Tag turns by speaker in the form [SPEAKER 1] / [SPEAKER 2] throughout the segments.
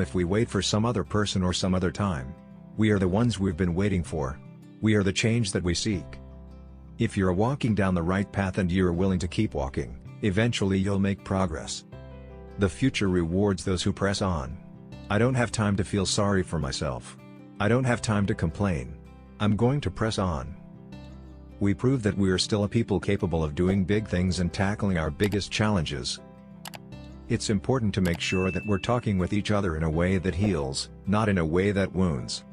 [SPEAKER 1] if we wait for some other person or some other time. We are the ones we've been waiting for. We are the change that we seek. If you're walking down the right path and you're willing to keep walking, eventually you'll make progress. The future rewards those who press on. I don't have time to feel sorry for myself. I don't have time to complain. I'm going to press on. We prove that we are still a people capable of doing big things and tackling our biggest challenges. It's important to make sure that we're talking with each other in a way that heals, not in a way that wounds.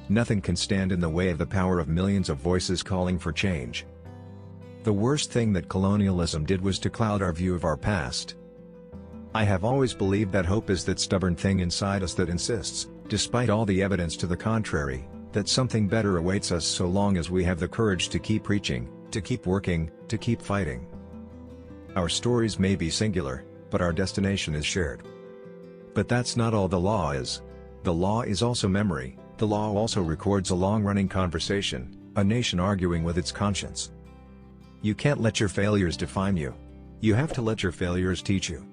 [SPEAKER 1] Nothing can stand in the way of the power of millions of voices calling for change. The worst thing that colonialism did was to cloud our view of our past. I have always believed that hope is that stubborn thing inside us that insists, despite all the evidence to the contrary, that something better awaits us so long as we have the courage to keep reaching, to keep working, to keep fighting. Our stories may be singular, but our destination is shared. But that's not all the law is. The law is also memory. The law also records a long-running conversation, a nation arguing with its conscience. You can't let your failures define you. You have to let your failures teach you.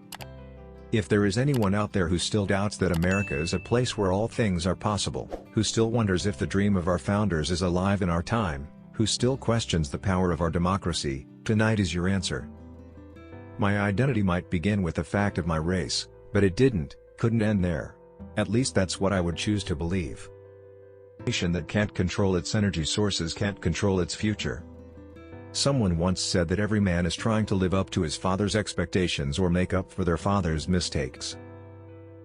[SPEAKER 1] If there is anyone out there who still doubts that America is a place where all things are possible, who still wonders if the dream of our founders is alive in our time, who still questions the power of our democracy, tonight is your answer. My identity might begin with the fact of my race, but it couldn't end there. At least that's what I would choose to believe. A nation that can't control its energy sources can't control its future. Someone once said that every man is trying to live up to his father's expectations or make up for their father's mistakes.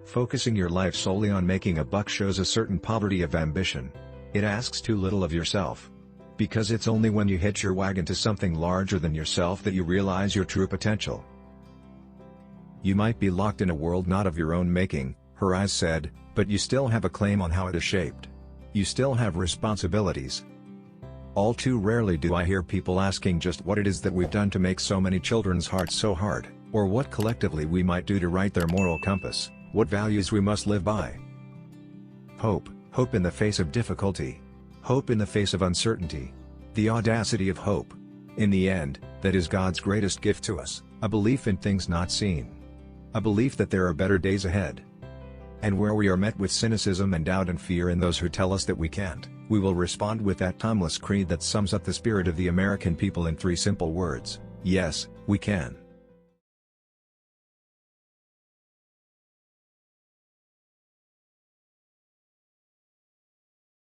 [SPEAKER 1] Focusing your life solely on making a buck shows a certain poverty of ambition. It asks too little of yourself. Because it's only when you hitch your wagon to something larger than yourself that you realize your true potential. You might be locked in a world not of your own making, her eyes said, but you still have a claim on how it is shaped. You still have responsibilities. All too rarely do I hear people asking just what it is that we've done to make so many children's hearts so hard, or what collectively we might do to right their moral compass, what values we must live by. Hope, hope in the face of difficulty. Hope in the face of uncertainty. The audacity of hope. In the end, that is God's greatest gift to us, a belief in things not seen. A belief that there are better days ahead. And where we are met with cynicism and doubt and fear in those who tell us that we can't, we will respond with that timeless creed that sums up the spirit of the American people in 3 simple words: yes, we can.